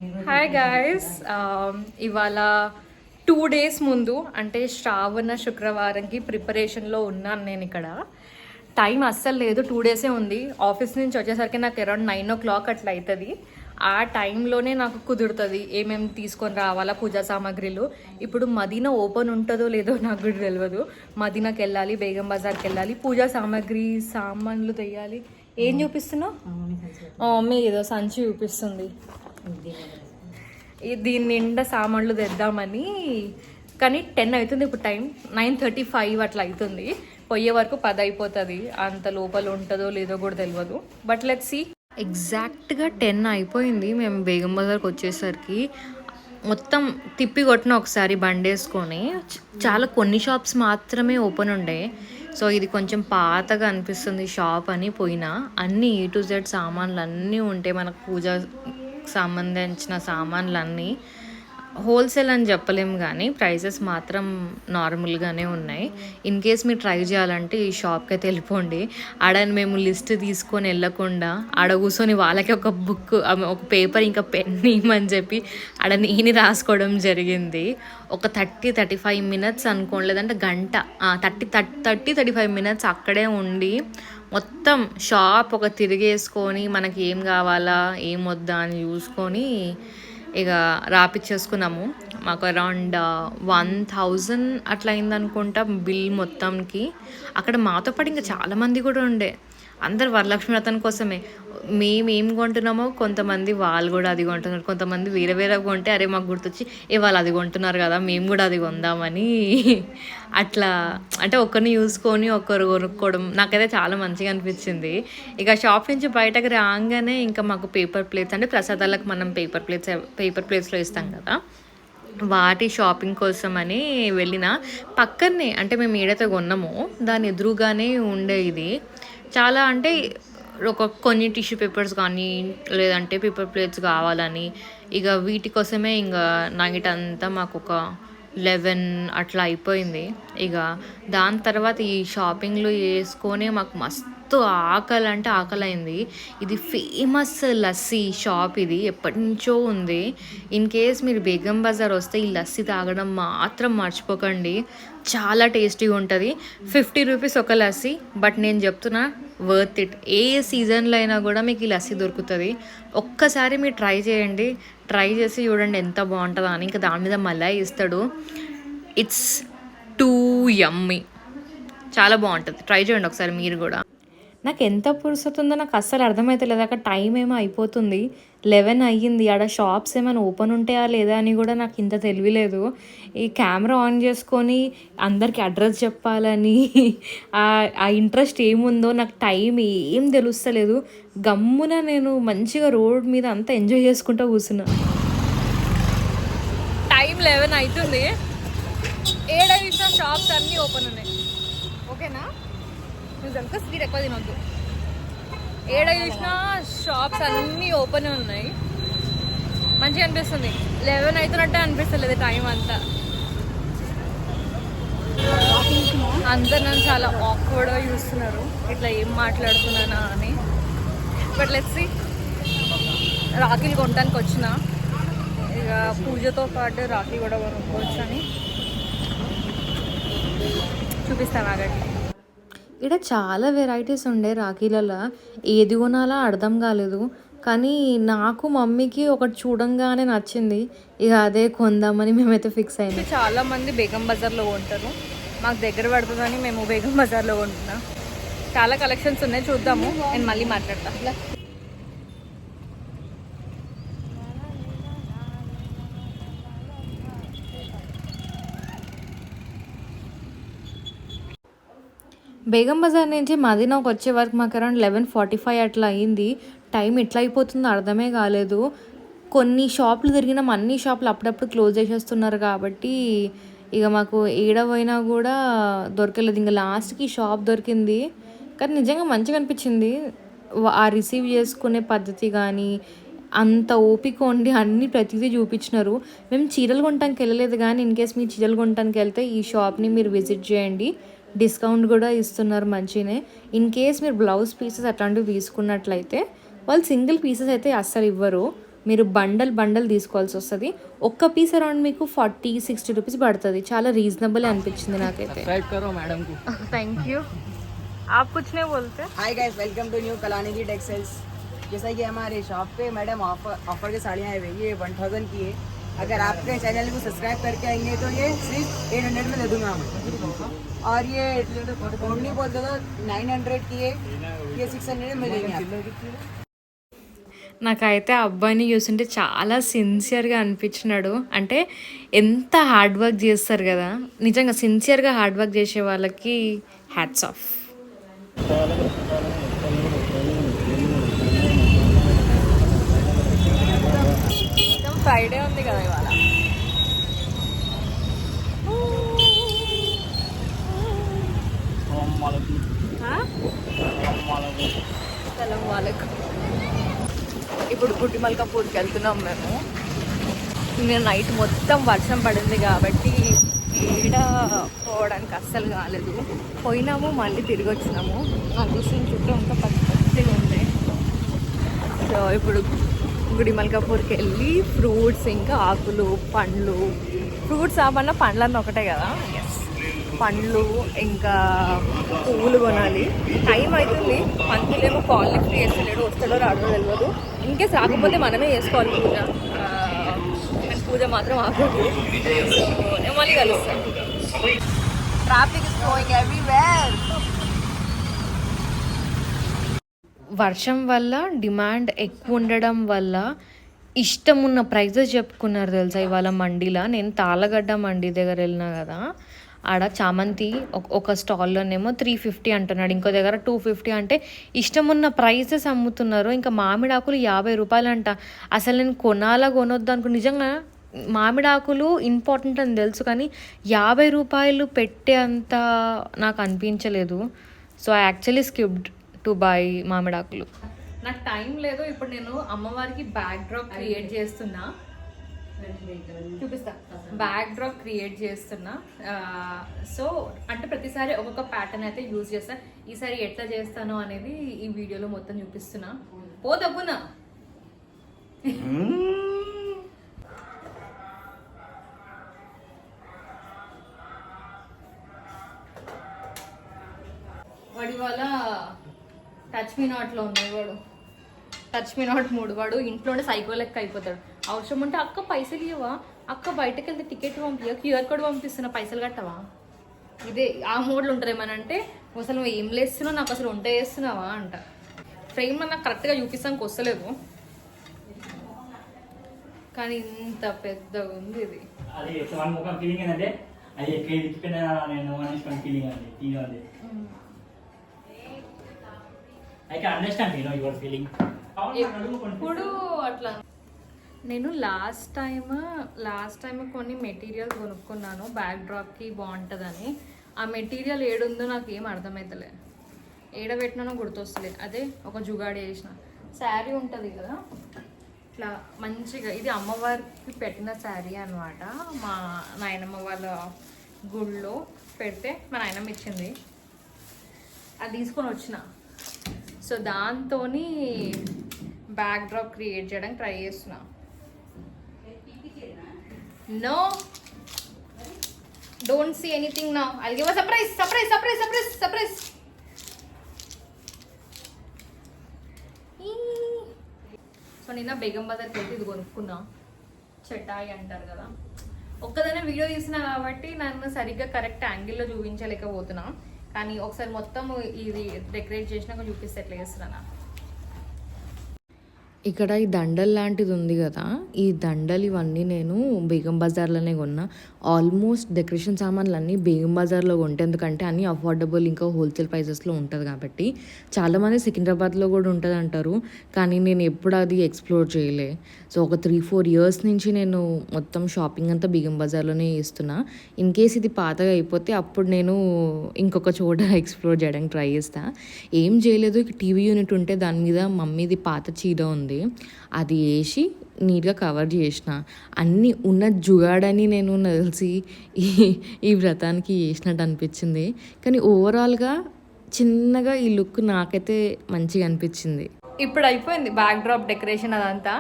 Hi guys, ఇవాళ 2 days ముందు అంటే శ్రావణ శుక్రవారంకి ప్రిపరేషన్లో ఉన్నాను నేను ఇక్కడ. టైం అస్సలు లేదు, 2 days ఉంది. ఆఫీస్ నుంచి వచ్చేసరికి నాకు అరౌండ్ 9 o'clock అట్లా అవుతుంది. ఆ టైంలోనే నాకు కుదురుతుంది ఏమేమి తీసుకొని రావాలా పూజా సామాగ్రిలు. ఇప్పుడు మదీనా ఓపెన్ ఉంటుందో లేదో నాకు కూడా తెలియదు. మదీనాకి వెళ్ళాలి, బేగం బజార్కి వెళ్ళాలి, పూజా సామాన్లు తెయ్యాలి. ఏం చూపిస్తున్నావు? మమ్మీ ఏదో సంచి చూపిస్తుంది. దీని నిండా సామాన్లు తెద్దామని, కానీ 10 అవుతుంది ఇప్పుడు. టైం 9:35 అట్లా అవుతుంది. పోయే వరకు 10 అయిపోతుంది. అంత లోపల ఉంటుందో లేదో కూడా తెలియదు. But let's see. ఎగ్జాక్ట్గా 10 అయిపోయింది మేము బేగం బజార్కి వచ్చేసరికి. మొత్తం తిప్పి కొట్టిన ఒకసారి బండి వేసుకొని. చాలా కొన్ని షాప్స్ మాత్రమే ఓపెన్ ఉండే. సో ఇది కొంచెం పాతగా అనిపిస్తుంది షాప్ అని పోయినా. అన్నీ A to Z సామాన్లు అన్నీ ఉంటాయి, మనకు పూజ సంబంధించిన సామాన్లన్నీ. హోల్సేల్ అని చెప్పలేము కానీ ప్రైసెస్ మాత్రం నార్మల్గానే ఉన్నాయి. ఇన్ కేస్ మీరు ట్రై చేయాలంటే ఈ షాప్కి అయితే వెళ్ళిపోండి. ఆడ మేము లిస్ట్ తీసుకొని వెళ్ళకుండా ఆడ కూర్చొని వాళ్ళకి ఒక బుక్, ఒక పేపర్ ఇంకా పెన్ ఇవ్వమని చెప్పి ఆడ నేను రాసుకోవడం జరిగింది. ఒక 30-35 minutes అనుకోండి, లేదంటే గంట, 30-35 minutes అక్కడే ఉండి మొత్తం షాప్ ఒక తిరిగేసుకొని మనకి ఏం కావాలా ఏం వద్దా అని చూసుకొని ఇక రాపిచ్చేసుకున్నాము. మాకు అరౌండ్ 1000 అట్లా అయిందనుకుంటా బిల్ మొత్తంకి. అక్కడ మాతో పాటు ఇంకా చాలామంది కూడా ఉండే. అందరు వరలక్ష్మి వ్రతం కోసమే. మేము ఏం కొంటున్నామో కొంతమంది వాళ్ళు కూడా అది కొంటున్నారు. కొంతమంది వేరే వేరే కొంటే అరే మాకు గుర్తొచ్చి వాళ్ళు అది కొంటున్నారు కదా మేము కూడా అది కొందామని అట్లా అంటే ఒకరిని చూసుకొని ఒకరు కొనుక్కోవడం నాకైతే చాలా మంచిగా అనిపించింది. ఇక షాప్ నుంచి బయటకు రాగానే ఇంకా మాకు పేపర్ ప్లేట్స్, అంటే ప్రసాదాలకు మనం పేపర్ ప్లేట్స్లో ఇస్తాం కదా, వాటి షాపింగ్ కోసం అని వెళ్ళిన. పక్కనే అంటే మేము ఏడైతే కొన్నామో దాని ఎదురుగానే ఉండే ఇది. చాలా అంటే కొన్ని టిష్యూ పేపర్స్ కానీ లేదంటే పేపర్ ప్లేట్స్ కావాలని ఇక వీటి కోసమే ఇంకా నైట్ అంతా మాకు ఒక 11 అట్లా అయిపోయింది. ఇక దాని తర్వాత ఈ షాపింగ్లు చేసుకొని మాకు మస్తు ఆకలి అంటే ఆకలి అయింది. ఇది ఫేమస్ లస్సీ షాప్, ఇది ఎప్పటి నుంచో ఉంది. ఇన్ కేస్ మీరు బేగం బజార్ వస్తే ఈ లస్సీ తాగడం మాత్రం మర్చిపోకండి. చాలా టేస్టీగా ఉంటుంది. 50 రూపీస్ ఒక లస్సీ, బట్ నేను చెప్తున్నా వర్త్ ఇట్. ఏ సీజన్లో అయినా కూడా మీకు ఈ లస్సీ దొరుకుతుంది. ఒక్కసారి మీరు ట్రై చేయండి, ట్రై చేసి చూడండి ఎంత బాగుంటుందో అని. ఇంకా దాని మీద మలాయి ఇస్తాడు. ఇట్స్ టూ యమ్మీ, చాలా బాగుంటుంది. ట్రై చేయండి ఒకసారి మీరు కూడా. నాకు ఎంత పురుసతుందో నాకు అస్సలు అర్థమవుతలేదు. అక్కడ టైం ఏమో అయిపోతుంది, 11 అయ్యింది. ఆడ షాప్స్ ఏమైనా ఓపెన్ ఉంటాయా లేదా అని కూడా నాకు ఇంత తెలియలేదు. ఈ కెమెరా ఆన్ చేసుకొని అందరికీ అడ్రస్ చెప్పాలని ఆ ఇంట్రెస్ట్ ఏముందో నాకు టైం ఏం తెలుస్తలేదు. గమ్మున నేను మంచిగా రోడ్ మీద అంతా ఎంజాయ్ చేసుకుంటూ కూర్చున్నా. టైం 11 అవుతుంది. ఏడైనా షాప్స్ అన్నీ ఓపెన్ ఉన్నాయి. ఓకేనా? నిజంగా స్వీట్ ఎక్కువ తినొద్దు. ఏడ చూసినా షాప్స్ అన్నీ ఓపెన్ ఉన్నాయి. మంచిగా అనిపిస్తుంది. 11 అవుతున్నట్టే అనిపిస్తలేదు టైం అంతా. అందరు నన్ను చాలా ఆక్వర్డ్గా చూస్తున్నారు, ఇట్లా ఏం మాట్లాడుతున్నానా అని. But let's see. రాఖీలు కొనడానికి వచ్చిన, ఇక పూజతో పాటు రాఖీ కూడా కొనుక్కోవచ్చు అని చూపిస్తాను ఆగండి. ఇక్కడ చాలా వెరైటీస్ ఉండే రాఖీలలో, ఏది కొనాలా అర్థం కాలేదు. కానీ నాకు మమ్మీకి ఒకటి చూడంగానే నచ్చింది, ఇక అదే కొందామని మేమైతే ఫిక్స్ అయింది. చాలామంది బేగం బజార్లో కొంటారు, మాకు దగ్గర పడుతుందని మేము బేగం బజార్లో కొంటున్నాం. చాలా కలెక్షన్స్ ఉన్నాయి, చూద్దాము. నేను మళ్ళీ మాట్లాడతా. బేగం బజార్ నుంచి మదీనాకు వచ్చే వరకు మాకు అరౌండ్ 11:45 అట్లా అయింది. టైం ఎట్లా అయిపోతుందో అర్థమే కాలేదు. కొన్ని షాపులు తిరిగినాం, అన్ని షాపులు అప్పుడప్పుడు క్లోజ్ చేసేస్తున్నారు కాబట్టి ఇక మాకు ఏడవైనా కూడా దొరకలేదు. ఇంకా లాస్ట్కి షాప్ దొరికింది, కానీ నిజంగా మంచిగా అనిపించింది. ఆ రిసీవ్ చేసుకునే పద్ధతి కానీ అంత ఓపిక ఉండి అన్నీ ప్రతిదీ చూపించినారు. మేము చీరలు కొనడానికి వెళ్ళలేదు, కానీ ఇన్ కేస్ మీరు చీరలు కొనడానికి వెళ్తే ఈ షాప్ని మీరు విజిట్ చేయండి. డిస్కౌంట్ కూడా ఇస్తున్నారు మంచిగానే. ఇన్ కేస్ మీరు బ్లౌజ్ పీసెస్ అట్లాంటివి తీసుకున్నట్లయితే వాళ్ళు సింగిల్ పీసెస్ అయితే అస్సలు ఇవ్వరు, మీరు బండల్ తీసుకోవాల్సి వస్తుంది. ఒక్క పీస్ అరౌండ్ మీకు 40-60 రూపీస్ పడుతుంది. చాలా రీజనబుల్ అనిపించింది నాకైతే. Thank you. आप कुछ नहीं बोलते? Hi guys, welcome to new Kalani की टेक्सटाइल्स। जैसा कि हमारे शॉप पे मैडम ऑफर की साड़ियाँ आई हुई, ये 1000 की है। अगर आपके चैनल को सब्सक्राइब करके आएंगे तो ये सिर्फ 800 में दे दूंगा हम। और ये ओढ़नी बोलते तो 900 की है, ये 600 में देंगे आपको। నాకైతే ఆ అబ్బాయిని చూస్తుంటే చాలా సిన్సియర్గా అనిపించినాడు. అంటే ఎంత హార్డ్ వర్క్ చేస్తారు కదా, నిజంగా సిన్సియర్గా హార్డ్ వర్క్ చేసే వాళ్ళకి హ్యాట్స్ ఆఫ్. ఫ్రైడే ఉంది కదా ఇవాళ. సలాం వాలేకుం. ఇప్పుడు గుడ్డిమల్కాపూర్కి వెళ్తున్నాం మేము. నేను నైట్ మొత్తం వర్షం పడింది కాబట్టి ఏడ పోవడానికి అస్సలు కాలేదు. పోయినాము, మళ్ళీ తిరిగి వచ్చినాము. నాకు చూసిన చుట్టూ ఇంకా పచ్చిగా ఉంది. సో ఇప్పుడు గుడిమల్కాపూర్కి వెళ్ళి ఫ్రూట్స్, ఇంకా ఆకులు, పండ్లు, ఫ్రూట్స్ ఆపన్నా పండ్లన్నీ ఒకటే కదా, ఎస్, పండ్లు ఇంకా పువ్వులు కొనాలి. టైం అవుతుంది. పంతులేమో కాల్ లిఫ్ట్ చేస్తలేడు, వస్తాడో రాడో తెలియదు. ఇన్కేస్ రాకపోతే మనమే చేసుకోవాలి పూజ. పూజ మాత్రం ఆగదు. సో నేను మళ్ళీ కలుస్తాను. Traffic is going everywhere. వర్షం వల్ల డిమాండ్ ఎక్కువ ఉండడం వల్ల ఇష్టం ఉన్న ప్రైజెస్ చెప్పుకున్నారు తెలుసా ఇవాళ మండీలో. నేను తాళగడ్డ మండీ దగ్గర వెళ్ళినా కదా, ఆడ చామంతి ఒక స్టాల్లోనేమో 350 అంటున్నాడు, ఇంకో దగ్గర 250. అంటే ఇష్టం ఉన్న ప్రైజెస్ అమ్ముతున్నారు. ఇంకా మామిడాకులు 50 రూపాయలు అంట. అసలు నేను కొనొద్దు అనుకో. నిజంగా మామిడాకులు ఇంపార్టెంట్ అని తెలుసు, కానీ 50 రూపాయలు పెట్టే అంత నాకు అనిపించలేదు. So I actually skipped to buy మామిడాకులు. నాకు టైం లేదు. ఇప్పుడు నేను అమ్మవారికి బ్యాక్ డ్రాప్ క్రియేట్ చేస్తున్నా, చూపిస్తా. బ్యాక్ డ్రాప్ క్రియేట్ చేస్తున్నా. సో అంటే ప్రతిసారి ఒక్కొక్క ప్యాటర్న్ అయితే యూజ్ చేస్తా. ఈసారి ఎట్లా చేస్తానో అనేది ఈ వీడియోలో మొత్తం చూపిస్తున్నా. ఓ దబ్బునా వాడి వాళ్ళ టచ్ మీ నాట్లో ఉన్నాయి. వాడు టచ్ మీ నాట్ 3. వాడు ఇంట్లోనే సైకో లెక్క అయిపోతాడు. అవసరం ఉంటే అక్క పైసలు ఇవ్వవా, అక్క బయటకు వెళ్తే టికెట్ పంపియా, క్యూఆర్ కోడ్ పంపిస్తున్నా, పైసలు కట్టవా. ఇదే ఆ మోడ్లు ఉంటారు. ఏమనంటే అసలు నువ్వు ఏం లేస్తున్నావు, నాకు అసలు వంట చేస్తున్నావా అంట. ఫ్రేమ్లో నాకు కరెక్ట్గా చూపిస్తానికి వస్తలేదు, కానీ ఇంత పెద్దగా ఉంది ఇది. ఎప్పుడు అట్లా. నేను లాస్ట్ టైం కొన్ని మెటీరియల్ కొనుక్కున్నాను బ్యాక్ డ్రాప్కి బాగుంటుందని. ఆ మెటీరియల్ ఏడుందో నాకు ఏం అర్థమవుతలే, ఏడబెట్టినానో గుర్తొస్తలేదు. అదే ఒక జుగాడి వేసిన శారీ ఉంటుంది కదా ఇట్లా మంచిగా. ఇది అమ్మవారికి పెట్టిన శారీ అనమాట. మా నాయనమ్మ వాళ్ళ గుళ్ళో పెడితే మా నాయనమ్మ ఇచ్చింది, అది తీసుకొని వచ్చిన. సో దాంతో బ్యాక్ డ్రాప్ క్రియేట్ చేయడానికి ట్రై చేస్తున్నా. No, don't see anything now. I'll give a surprise. So నిన్న బేగం బజార్కి వెళ్తే ఇది కొనుక్కున్నా. చటాయి అంటారు కదా. ఒక్కదనే వీడియో తీసిన కాబట్టి నన్ను సరిగ్గా కరెక్ట్ యాంగిల్లో చూపించలేకపోతున్నా. కానీ ఒకసారి మొత్తం ఇది డెకరేట్ చేసినాక చూపిస్తే ఎట్లా చేస్తున్నా. ఇక్కడ ఈ దండల్ లాంటిది ఉంది కదా, ఈ దండలు ఇవన్నీ నేను బేగం బజార్లోనే కొన్నా. ఆల్మోస్ట్ డెకరేషన్ సామాన్లు అన్నీ బేగం బజార్లో కొంటే, ఎందుకంటే అన్నీ అఫోర్డబుల్ ఇంకా హోల్సేల్ ప్రైసెస్లో ఉంటుంది కాబట్టి. చాలామంది సికింద్రాబాద్లో కూడా ఉంటుంది అంటారు, కానీ నేను ఎప్పుడు అది ఎక్స్ప్లోర్ చేయలే. సో ఒక 3-4 ఇయర్స్ నుంచి నేను మొత్తం షాపింగ్ అంతా బేగం బజార్లోనే చేస్తున్నా. ఇన్ కేస్ ఇది పాతగా అయిపోతే అప్పుడు నేను ఇంకొక చోట ఎక్స్ప్లోర్ చేయడానికి ట్రై చేస్తా. ఏం చేయలేదు, టీవీ యూనిట్ ఉంటే దాని మీద మమ్మీది పాత చీర ఉంది, అది వేసి నీట్గా కవర్ చేసిన. అన్నీ ఉన్న జుగాడని నేను తెలిసి ఈ వ్రతానికి చేసినట్టు అనిపించింది. కానీ ఓవరాల్గా చిన్నగా ఈ లుక్ నాకైతే మంచిగా అనిపించింది. ఇప్పుడు అయిపోయింది బ్యాక్ డ్రాప్ డెకరేషన్ అదంతా.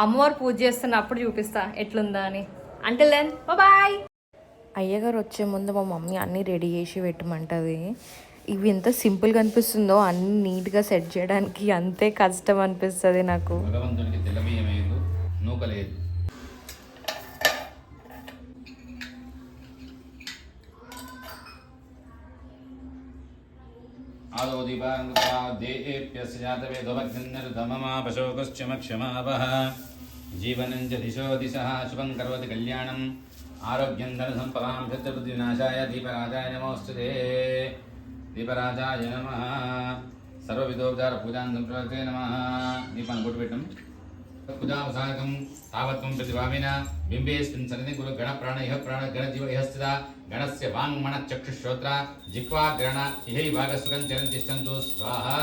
అమ్మవారు పూజ చేస్తున్నప్పుడు చూపిస్తా ఎట్లుందా అని. Until then bye. అయ్యగారు వచ్చే ముందు మా మమ్మీ అన్నీ రెడీ చేసి పెట్టమంటుంది. ఇవి ఎంత సింపుల్గా అనిపిస్తుందో అన్నీ నీట్గా సెట్ చేయడానికి అంతే కష్టం అనిపిస్తుంది నాకు. భగవంతునికి తెల్లబియ్యమేదు నూకలేదు. आदो दीपान्देप्यस्य जातवेदोभग्निर्धममापशोकश्चमक्षमावः जीवनं च दिशो दिशः शुभं करोति कल्याणम् आरोग्यं धनसम्पदां शत्रुबुद्धिविनाशाय दीपराजाय नमोऽस्तुते. दीपराजाय नमः. सर्वविधोपचारपूजां संप्रवर्ते नमः. दीपान् कोटिपेट्टं पूजावसानकं तावत्त्वं प्रतिभाविना बिम्बेऽस्मिन् सन्निधि कुरु गणप्राण इह प्राण गणजीव इह स्थिता गणस्य वाङ्मनश्चक्षुश्रोत्र जिह्वाग्रण इहै भागसुखं चरन्तिष्ठन्तु स्वाहा.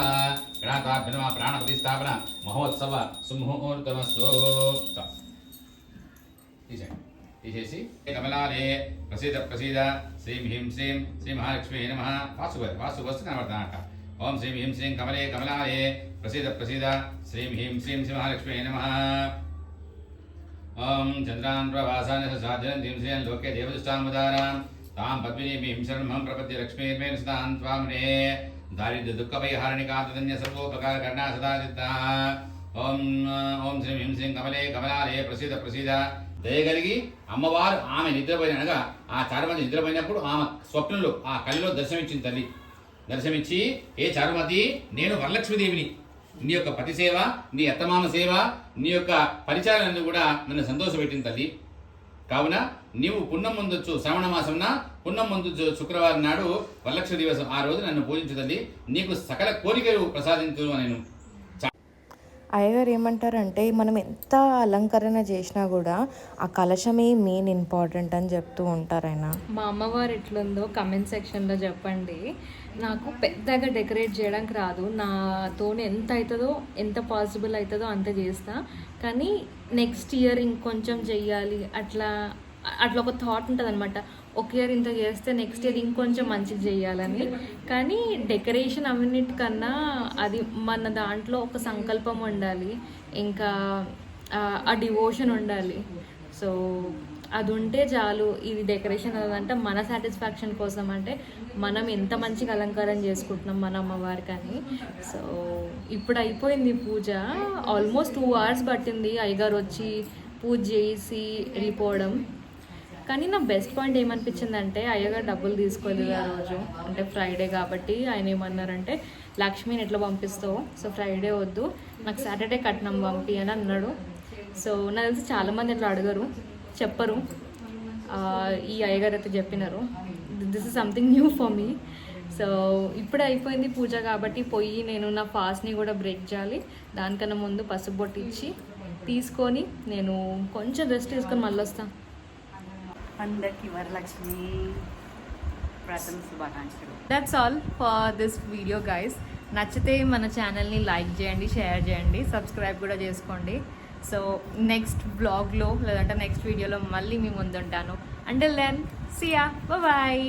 गणाताभ्यनमा प्राणप्रतिष्ठापन महोत्सव सुमुहूर्तमस्तु. తీసేసి కమలాలే ప్రసీద ప్రసీద శ్రీం హ్రీం శ్రీం శ్రీ మహాలక్ష్మీ నమః. వాసు వస్తు కనబడతానట. ఓం శ్రీం హ్రీం శ్రీం కమలే కమలాలే ప్రసీద ప్రసీద శ్రీం హ్రీం శ్రీం శ్రీ మహాలక్ష్మీ నమః. ఓం చంద్రాన్ ప్రవాసాన సాధనం దీం శ్రీం లోకే దేవదుష్టాముదారాం తాం పద్మినీం శరణం ప్రపద్య లక్ష్మీర్మేణ సదాం త్వామునే దారిద్ర్య దుఃఖపరిహారణికాతన్య సర్వోపకార కర్ణా సదా చిత్తా. ఓం ఓం శ్రీం హ్రీం శ్రీం కమలే కమలాలే ప్రసీద ప్రసీద. దయగలిగి అమ్మవారు ఆమె నిద్రపోయినగా ఆ చారుమతి నిద్రపోయినప్పుడు ఆమె స్వప్నంలో ఆ కళ్ళలో దర్శనమిచ్చింది తల్లి. దర్శనమిచ్చి, ఏ చారుమతి, నేను వరలక్ష్మీదేవిని, నీ యొక్క పతి సేవ, నీ అత్తమామ సేవ, నీ యొక్క పరిచారాన్ని కూడా నన్ను సంతోషపెట్టింది తల్లి. కావున నీవు పున్నం ముందొచ్చు శ్రావణ మాసంన పున్నం ముందొచ్చు శుక్రవారం నాడు వరలక్ష్మి దివసం, ఆ రోజు నన్ను పూజించు తల్లి, నీకు సకల కోరికలు ప్రసాదించు నేను. అయ్యగారు ఏమంటారంటే మనం ఎంత అలంకరణ చేసినా కూడా ఆ కలశమే మెయిన్ ఇంపార్టెంట్ అని చెప్తూ ఉంటారు ఆయన. మా అమ్మవారు ఎట్లుందో కమెంట్ సెక్షన్లో చెప్పండి. నాకు పెద్దగా డెకరేట్ చేయడానికి రాదు. నాతో ఎంత అవుతుందో, ఎంత పాసిబుల్ అవుతుందో అంత చేస్తా. కానీ నెక్స్ట్ ఇయర్ ఇంకొంచెం చెయ్యాలి, అట్లా ఒక థాట్ ఉంటుంది అనమాట. ఒక ఇయర్ ఇంత చేస్తే నెక్స్ట్ ఇయర్ ఇంకొంచెం మంచిగా చేయాలని. కానీ డెకరేషన్ అన్నిటికన్నా అది మన దాంట్లో ఒక సంకల్పం ఉండాలి, ఇంకా ఆ డివోషన్ ఉండాలి. సో అది ఉంటే చాలు. ఇది డెకరేషన్ అదంటే మన సాటిస్ఫాక్షన్ కోసం, అంటే మనం ఎంత మంచిగా అలంకారం చేసుకుంటున్నాం మన అమ్మవారికి అని. సో ఇప్పుడు అయిపోయింది పూజ. ఆల్మోస్ట్ 2 hours పట్టింది అయ్యగారు వచ్చి పూజ చేసి వెళ్ళిపోవడం. కానీ నా బెస్ట్ పాయింట్ ఏమనిపించిందంటే, అయ్యగారు డబ్బులు తీసుకోలేదు ఆ రోజు, అంటే ఫ్రైడే కాబట్టి. ఆయన ఏమన్నారంటే, లక్ష్మిని ఎట్లా పంపిస్తావు, సో ఫ్రైడే వద్దు, నాకు సాటర్డే కట్నం పంపి అని అన్నాడు. సో నాకు తెలిసి చాలామంది అట్లా అడగరు, చెప్పరు. ఈ అయ్యగారు అయితే చెప్పినారు. This is something new for me. So ఇప్పుడే అయిపోయింది పూజ కాబట్టి పోయి నేను నా ఫాస్ట్ని కూడా బ్రేక్ చేయాలి. దానికన్నా ముందు పసుపు బొట్టు ఇచ్చి తీసుకొని నేను కొంచెం రెస్ట్ తీసుకొని మళ్ళీ వస్తాను. అందరికీ వరలక్ష్మి వ్రతం శుభాకాంక్షలు. That's all for this video guys. నచ్చితే మన ఛానల్ని లైక్ చేయండి, షేర్ చేయండి, సబ్స్క్రైబ్ కూడా చేసుకోండి. సో నెక్స్ట్ బ్లాగ్లో లేదంటే నెక్స్ట్ వీడియోలో మళ్ళీ మీ ముందుంటాను. Until then see ya, bye.